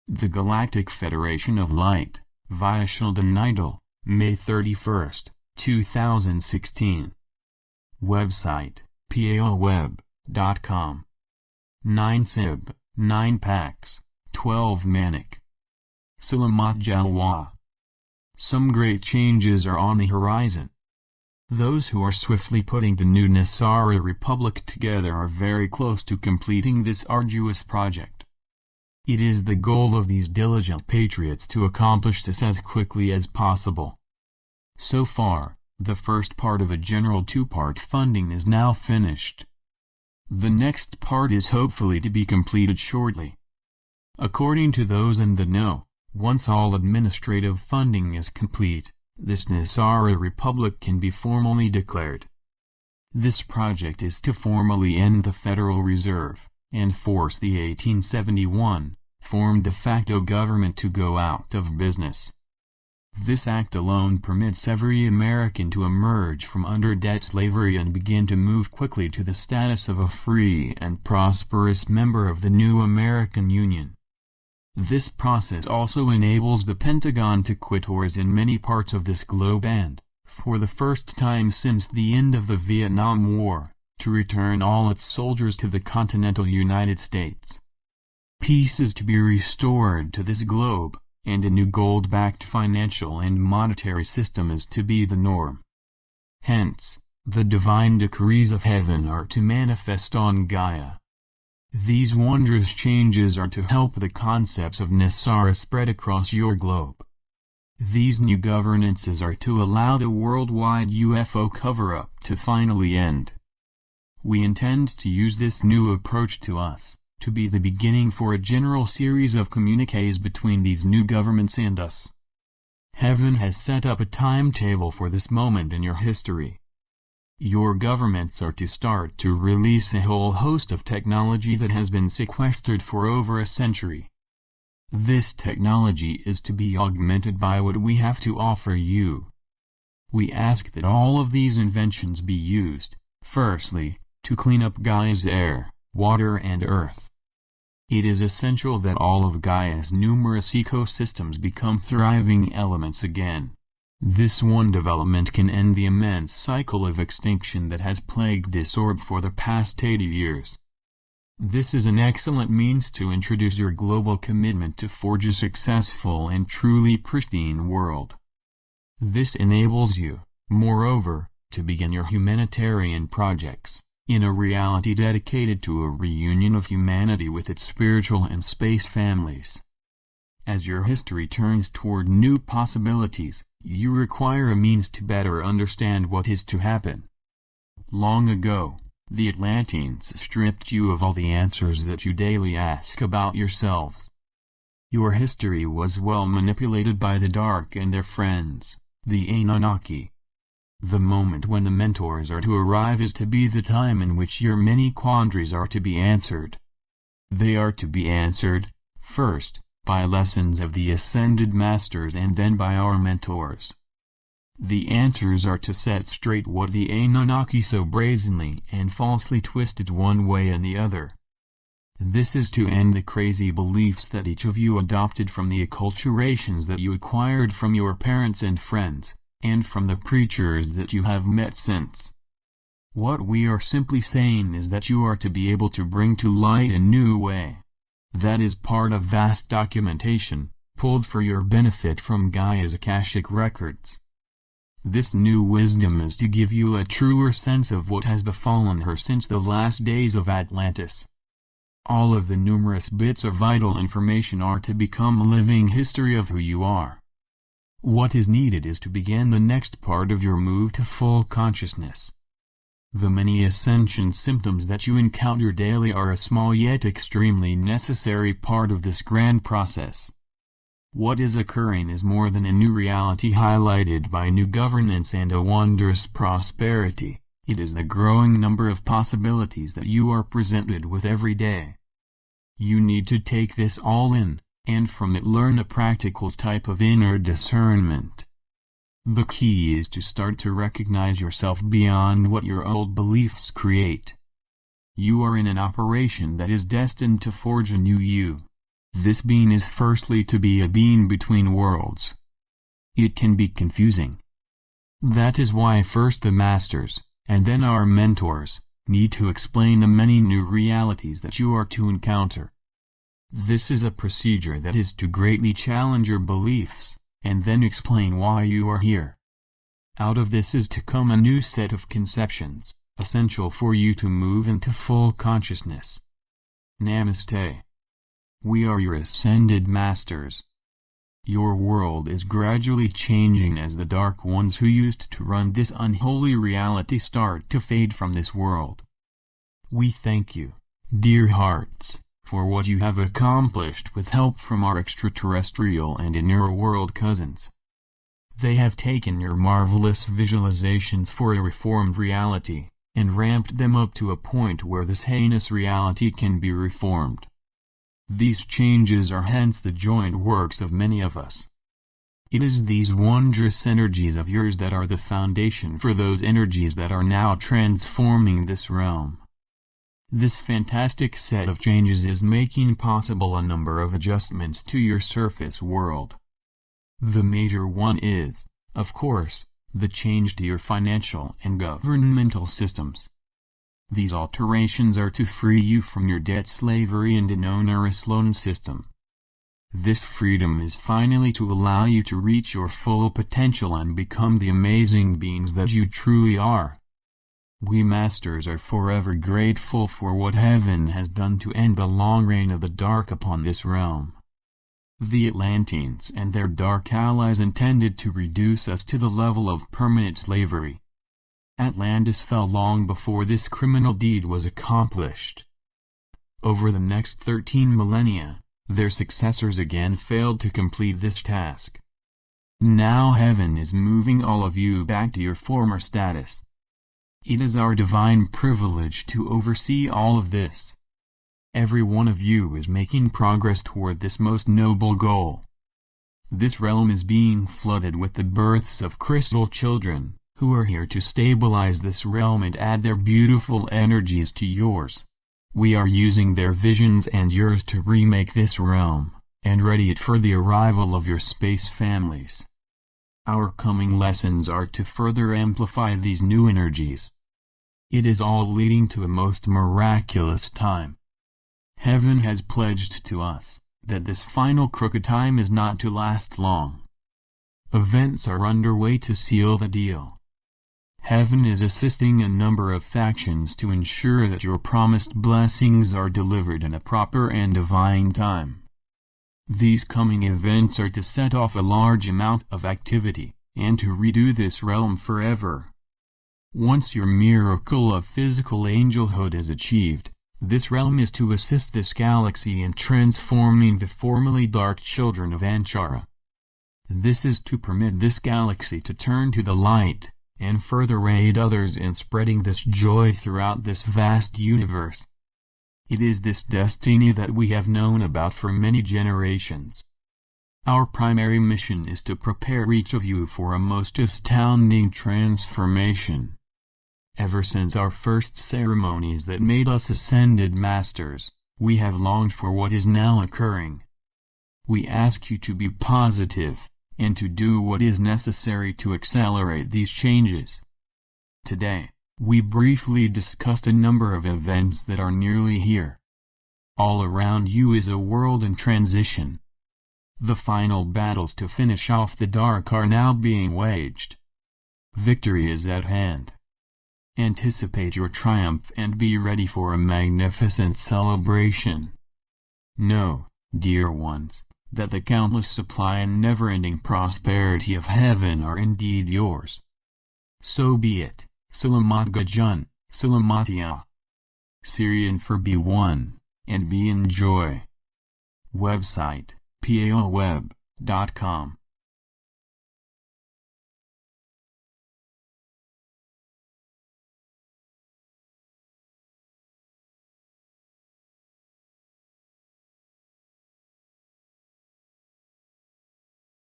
The Galactic Federation of Light, via Sheldan Nidle, May 31, 2016. Website, paoweb.com. 9 SIB, 9 packs, 12 Manik. Selamat Jalwa. Some great changes are on the horizon. Those who are swiftly putting the new NESARA Republic together are very close to completing this arduous project. It is the goal of these diligent patriots to accomplish this as quickly as possible. So far, the first part of a general two-part funding is now finished. The next part is hopefully to be completed shortly. According to those in the know, once all administrative funding is complete, this NESARA Republic can be formally declared. This project is to formally end the Federal Reserve, and force the 1871 formed de facto government to go out of business. This act alone permits every American to emerge from under debt slavery and begin to move quickly to the status of a free and prosperous member of the new American Union. This process also enables the Pentagon to quit wars in many parts of this globe and, for the first time since the end of the Vietnam War, to return all its soldiers to the continental United States. Peace is to be restored to this globe, and a new gold-backed financial and monetary system is to be the norm. Hence, the divine decrees of heaven are to manifest on Gaia. These wondrous changes are to help the concepts of NESARA spread across your globe. These new governances are to allow the worldwide UFO cover-up to finally end. We intend to use this new approach to be the beginning for a general series of communiques between these new governments and us. Heaven has set up a timetable for this moment in your history. Your governments are to start to release a whole host of technology that has been sequestered for over a century. This technology is to be augmented by what we have to offer you. We ask that all of these inventions be used, firstly, to clean up Gaia's air, water and earth. It is essential that all of Gaia's numerous ecosystems become thriving elements again. This one development can end the immense cycle of extinction that has plagued this orb for the past 80 years. This is an excellent means to introduce your global commitment to forge a successful and truly pristine world. This enables you, moreover, to begin your humanitarian projects, in a reality dedicated to a reunion of humanity with its spiritual and space families. As your history turns toward new possibilities, you require a means to better understand what is to happen. Long ago, the Atlanteans stripped you of all the answers that you daily ask about yourselves. Your history was well manipulated by the Dark and their friends, the Anunnaki. The moment when the mentors are to arrive is to be the time in which your many quandaries are to be answered. They are to be answered, first, by lessons of the Ascended Masters and then by our mentors. The answers are to set straight what the Anunnaki so brazenly and falsely twisted one way and the other. This is to end the crazy beliefs that each of you adopted from the acculturations that you acquired from your parents and friends, and from the preachers that you have met since. What we are simply saying is that you are to be able to bring to light a new way. That is part of vast documentation, pulled for your benefit from Gaia's Akashic records. This new wisdom is to give you a truer sense of what has befallen her since the last days of Atlantis. All of the numerous bits of vital information are to become a living history of who you are. What is needed is to begin the next part of your move to full consciousness. The many ascension symptoms that you encounter daily are a small yet extremely necessary part of this grand process. What is occurring is more than a new reality highlighted by new governance and a wondrous prosperity. It is the growing number of possibilities that you are presented with every day. You need to take this all in, and from it learn a practical type of inner discernment. The key is to start to recognize yourself beyond what your old beliefs create. You are in an operation that is destined to forge a new you. This being is firstly to be a being between worlds. It can be confusing. That is why first the masters, and then our mentors, need to explain the many new realities that you are to encounter. This is a procedure that is to greatly challenge your beliefs, and then explain why you are here. Out of this is to come a new set of conceptions, essential for you to move into full consciousness. Namaste. We are your ascended masters. Your world is gradually changing as the dark ones who used to run this unholy reality start to fade from this world. We thank you, dear hearts, for what you have accomplished with help from our extraterrestrial and inner world cousins. They have taken your marvelous visualizations for a reformed reality, and ramped them up to a point where this heinous reality can be reformed. These changes are hence the joint works of many of us. It is these wondrous energies of yours that are the foundation for those energies that are now transforming this realm. This fantastic set of changes is making possible a number of adjustments to your surface world. The major one is, of course, the change to your financial and governmental systems. These alterations are to free you from your debt slavery and an onerous loan system. This freedom is finally to allow you to reach your full potential and become the amazing beings that you truly are. We masters are forever grateful for what heaven has done to end the long reign of the dark upon this realm. The Atlanteans and their dark allies intended to reduce us to the level of permanent slavery. Atlantis fell long before this criminal deed was accomplished. Over the next 13 millennia, their successors again failed to complete this task. Now heaven is moving all of you back to your former status. It is our divine privilege to oversee all of this. Every one of you is making progress toward this most noble goal. This realm is being flooded with the births of crystal children, who are here to stabilize this realm and add their beautiful energies to yours. We are using their visions and yours to remake this realm, and ready it for the arrival of your space families. Our coming lessons are to further amplify these new energies. It is all leading to a most miraculous time. Heaven has pledged to us that this final crooked time is not to last long. Events are underway to seal the deal. Heaven is assisting a number of factions to ensure that your promised blessings are delivered in a proper and divine time. These coming events are to set off a large amount of activity, and to redo this realm forever. Once your miracle of physical angelhood is achieved, this realm is to assist this galaxy in transforming the formerly dark children of NESARA. This is to permit this galaxy to turn to the light, and further aid others in spreading this joy throughout this vast universe. It is this destiny that we have known about for many generations. Our primary mission is to prepare each of you for a most astounding transformation. Ever since our first ceremonies that made us ascended masters, we have longed for what is now occurring. We ask you to be positive, and to do what is necessary to accelerate these changes. Today, we briefly discussed a number of events that are nearly here. All around you is a world in transition. The final battles to finish off the dark are now being waged. Victory is at hand. Anticipate your triumph and be ready for a magnificent celebration. Know, dear ones, that the countless supply and never-ending prosperity of heaven are indeed yours. So be it. Selamat Jalwa, Selamat Jalwa. Syrian for be one, and be enjoy. Website, palweb.com